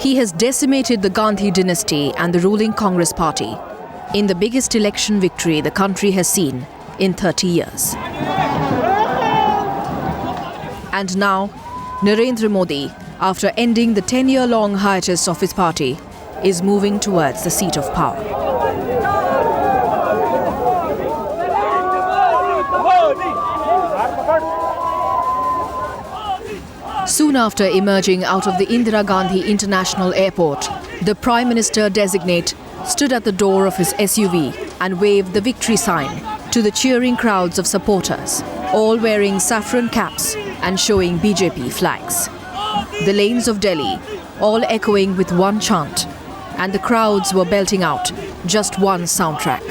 He has decimated the Gandhi dynasty and the ruling Congress party in the biggest election victory the country has seen in 30 years. And now, Narendra Modi, after ending the 10-year-long hiatus of his party, is moving towards the seat of power. Soon after emerging out of the Indira Gandhi International Airport, the Prime Minister-designate stood at the door of his SUV and waved the victory sign to the cheering crowds of supporters, all wearing saffron caps and showing BJP flags. The lanes of Delhi, all echoing with one chant, and the crowds were belting out just one soundtrack.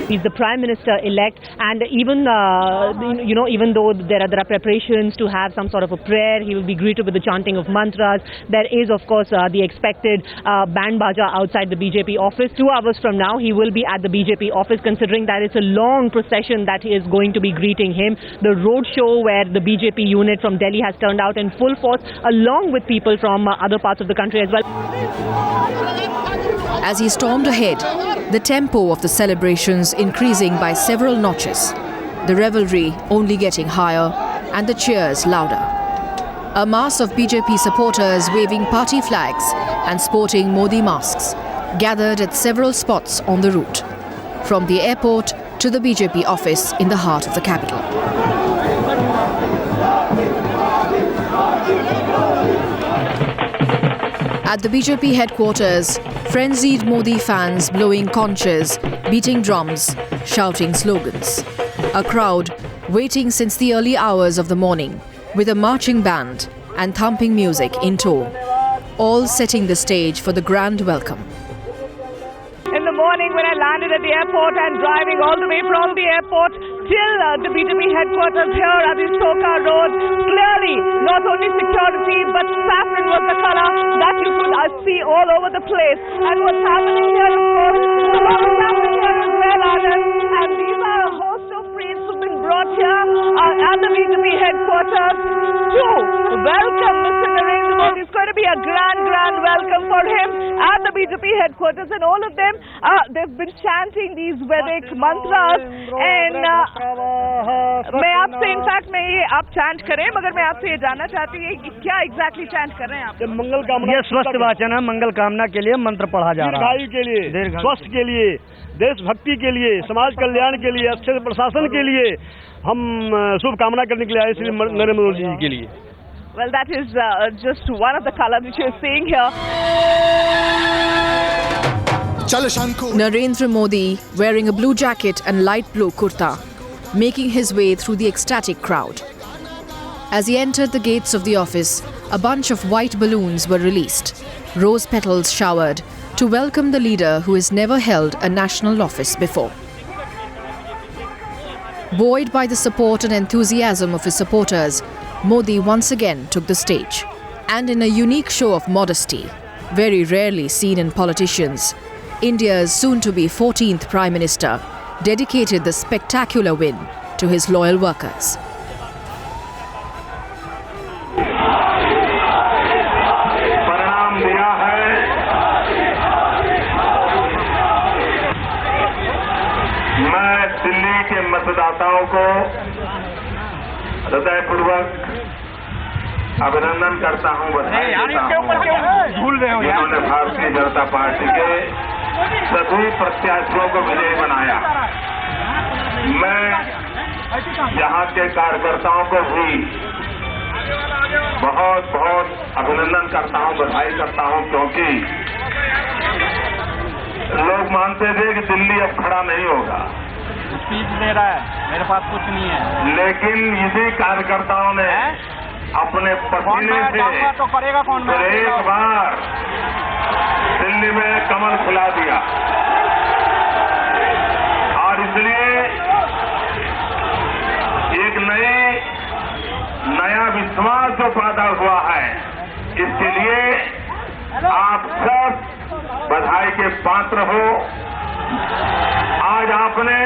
He's the Prime Minister-elect, and even though there are preparations to have some sort of a prayer, he will be greeted with the chanting of mantras. There is, of course, the expected band baja outside the BJP office. 2 hours from now, he will be at the BJP office, considering that it's a long procession that is going to be greeting him. The road show where the BJP unit from Delhi has turned out in full force, along with people from other parts of the country as well. As he stormed ahead, the tempo of the celebrations increasing by several notches, the revelry only getting higher and the cheers louder. A mass of BJP supporters waving party flags and sporting Modi masks gathered at several spots on the route, from the airport to the BJP office in the heart of the capital. At the BJP headquarters, frenzied Modi fans blowing conches, beating drums, shouting slogans. A crowd waiting since the early hours of the morning with a marching band and thumping music in tow, all setting the stage for the grand welcome. In the morning when I landed at the airport and driving all the way from the airport till the BJP headquarters here at the Soka Road, clearly not only security but saffron was the color that you could see all over the place. And what's happening here, of course, a lot of saffron here as well, Anand. And these are a host of priests who've been brought here at the BJP headquarters to welcome Mr. Narendra Modi. It's going to be a grand welcome for him at the BJP headquarters, and all of them, they've been chanting these Vedic mantras. And मैं आपसे in fact मैं ये आप chant करें, मगर मैं आपसे ये जानना चाहती हूँ कि क्या एग्जैक्टली चैंट कर रहे हैं आप? मंगल कामना, ये स्वस्थ वाचन है, मंगल कामना के लिए मंत्र पढ़ा जा रहा है, दीर्घायु के लिए, स्वास्थ्य के लिए, देशभक्ति के लिए, समाज कल्याण के लिए, अच्छे प्रशासन के लिए हम शुभ कामना करने के लिए आए श्री नरेंद्र मोदी जी के लिए. Well, that is just one of the colors which you're seeing here. Narendra Modi, wearing a blue jacket and light blue kurta, making his way through the ecstatic crowd. As he entered the gates of the office, a bunch of white balloons were released, rose petals showered, to welcome the leader who has never held a national office before. Buoyed by the support and enthusiasm of his supporters, Modi once again took the stage. And in a unique show of modesty, very rarely seen in politicians, India's soon-to-be 14th Prime Minister dedicated the spectacular win to his loyal workers. परिणाम दिया है, मैं दिल्ली के मतदाताओं को हृदयपूर्वक अभिनंदन करता हूं, बधाई देता हूं जिन्होंने भारतीय जनता पार्टी के सभी प्रत्याशियों को विजयी बनाया. मैं यहां के कार्यकर्ताओं को भी बहुत बहुत अभिनंदन करता हूं, बधाई करता हूं, क्योंकि लोग मानते थे कि दिल्ली अब खड़ा नहीं होगा. स्पीच दे रहा है, मेरे पास कुछ नहीं है, लेकिन इसी कार्यकर्ताओं ने अपने पसीने से तो करेगा कौन? फिर एक बार दिल्ली में कमल खिला दिया. और इसलिए एक नया विश्वास जो पैदा हुआ है, इसके लिए आप सब बधाई के पात्र हो. आज आपने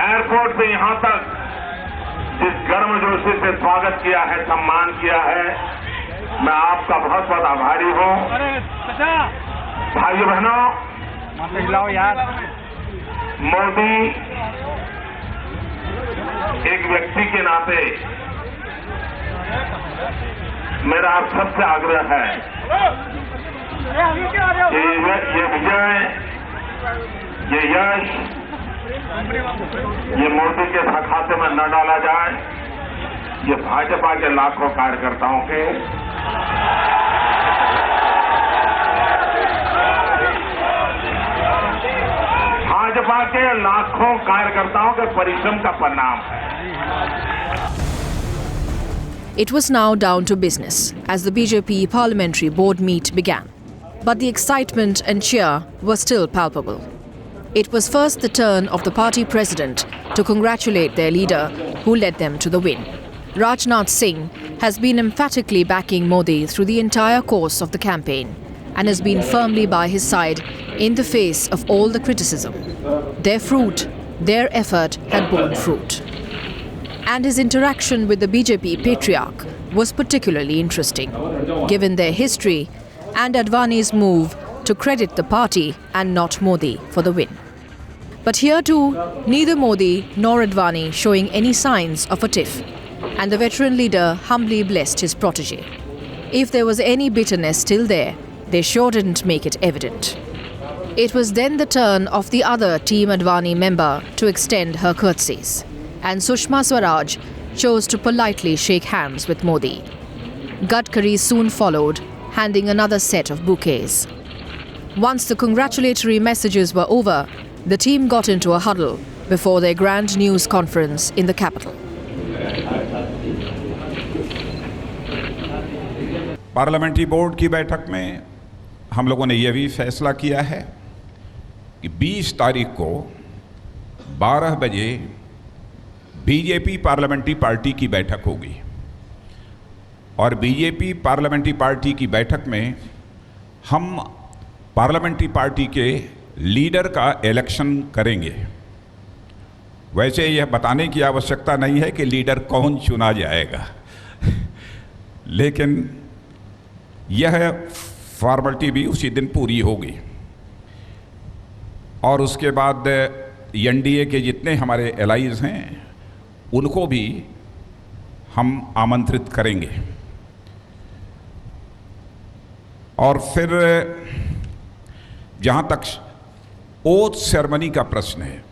एयरपोर्ट से यहां तक जिस गर्मजोशी से स्वागत किया है, सम्मान किया है, मैं आपका बहुत बहुत आभारी हूं। भाइयों बहनों, मोदी एक व्यक्ति के नाते मेरा आप सबसे आग्रह है कि ये विजय, ये यश, ये मोदी के खाते में न डाला जाए। ये भाजपा के लाखों कार्यकर्ताओं के परिश्रम का परिणाम है। It was now down to business as the BJP parliamentary board meet began. But the excitement and cheer were still palpable. It was first the turn of the party president to congratulate their leader who led them to the win. Rajnath Singh has been emphatically backing Modi through the entire course of the campaign and has been firmly by his side in the face of all the criticism. Their effort had borne fruit. And his interaction with the BJP patriarch was particularly interesting, given their history and Advani's move to credit the party and not Modi for the win. But here too, neither Modi nor Advani showing any signs of a tiff, and the veteran leader humbly blessed his protege. If there was any bitterness still there, they sure didn't make it evident. It was then the turn of the other Team Advani member to extend her curtsies, and Sushma Swaraj chose to politely shake hands with Modi. Gadkari soon followed, handing another set of bouquets. Once the congratulatory messages were over, the team got into a huddle before their grand news conference in the capital. Parliamentary board की बैठक में हम लोगों ने यह भी फैसला किया है कि 20 तारीख को 12 बजे बीजेपी पार्लियामेंट्री पार्टी की बैठक होगी और बीजेपी पार्लियामेंट्री पार्टी की बैठक में हम पार्लियामेंट्री पार्टी के लीडर का इलेक्शन करेंगे। वैसे यह बताने की आवश्यकता नहीं है कि लीडर कौन चुना जाएगा, लेकिन यह फॉर्मेलिटी भी उसी दिन पूरी होगी और उसके बाद एनडीए के जितने हमारे एलाइज हैं उनको भी हम आमंत्रित करेंगे। और फिर जहाँ तक ओथ सेरेमनी का प्रश्न है,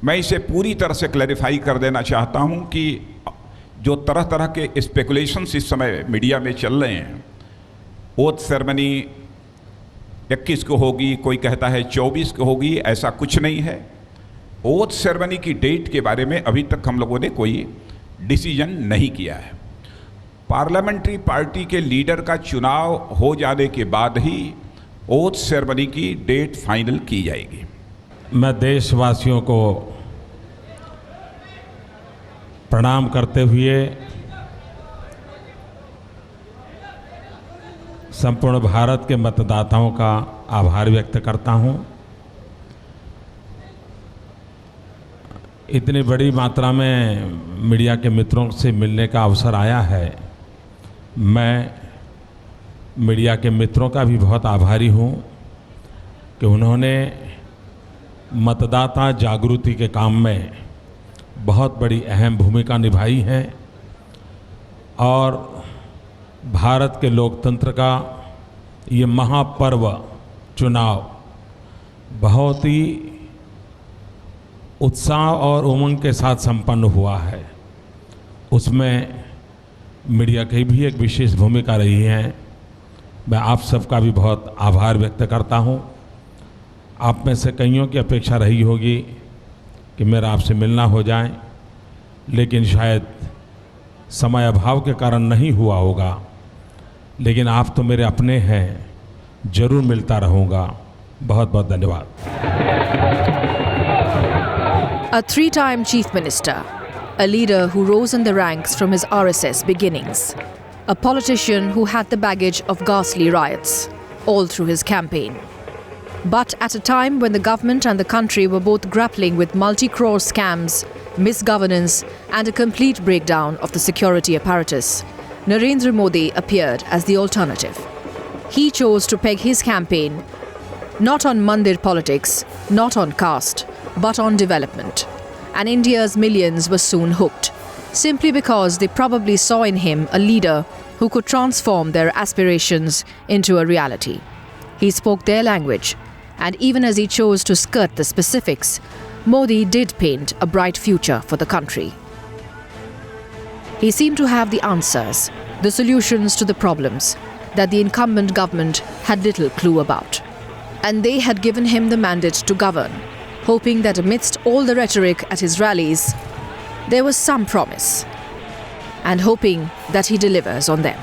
मैं इसे पूरी तरह से क्लैरिफाई कर देना चाहता हूँ कि जो तरह तरह के स्पेकुलेशंस इस समय मीडिया में चल रहे हैं, ओथ सेरेमनी 21 को होगी, कोई कहता है 24 को होगी, ऐसा कुछ नहीं है। ओथ सेरेमनी की डेट के बारे में अभी तक हम लोगों ने कोई डिसीजन नहीं किया है। पार्लियामेंट्री पार्टी के लीडर का चुनाव हो जाने के बाद ही ओथ सेरेमनी की डेट फाइनल की जाएगी। मैं देशवासियों को प्रणाम करते हुए संपूर्ण भारत के मतदाताओं का आभार व्यक्त करता हूं। इतनी बड़ी मात्रा में मीडिया के मित्रों से मिलने का अवसर आया है। मैं मीडिया के मित्रों का भी बहुत आभारी हूं कि उन्होंने मतदाता जागृति के काम में बहुत बड़ी अहम भूमिका निभाई है और भारत के लोकतंत्र का ये महापर्व चुनाव बहुत ही उत्साह और उमंग के साथ संपन्न हुआ है। उसमें मीडिया की भी एक विशेष भूमिका रही है। मैं आप सबका भी बहुत आभार व्यक्त करता हूं। आप में से कईयों की अपेक्षा रही होगी कि मेरा आपसे मिलना हो जाए, लेकिन शायद समय अभाव के कारण नहीं हुआ होगा। लेकिन आप तो मेरे अपने हैं, जरूर मिलता रहूँगा। बहुत बहुत धन्यवाद। A three-time chief minister, a leader who rose in the ranks from his RSS beginnings, a politician who had the baggage of ghastly riots all through his campaign. But at a time when the government and the country were both grappling with multi-crore scams misgovernance, and a complete breakdown of the security apparatus, Narendra Modi appeared as the alternative. He chose to peg his campaign not on mandir politics, not on caste, but on development. And India's millions were soon hooked, simply because they probably saw in him a leader who could transform their aspirations into a reality. He spoke their language, and even as he chose to skirt the specifics, Modi did paint a bright future for the country. He seemed to have the answers, the solutions to the problems that the incumbent government had little clue about. And they had given him the mandate to govern, hoping that amidst all the rhetoric at his rallies, there was some promise, and hoping that he delivers on them.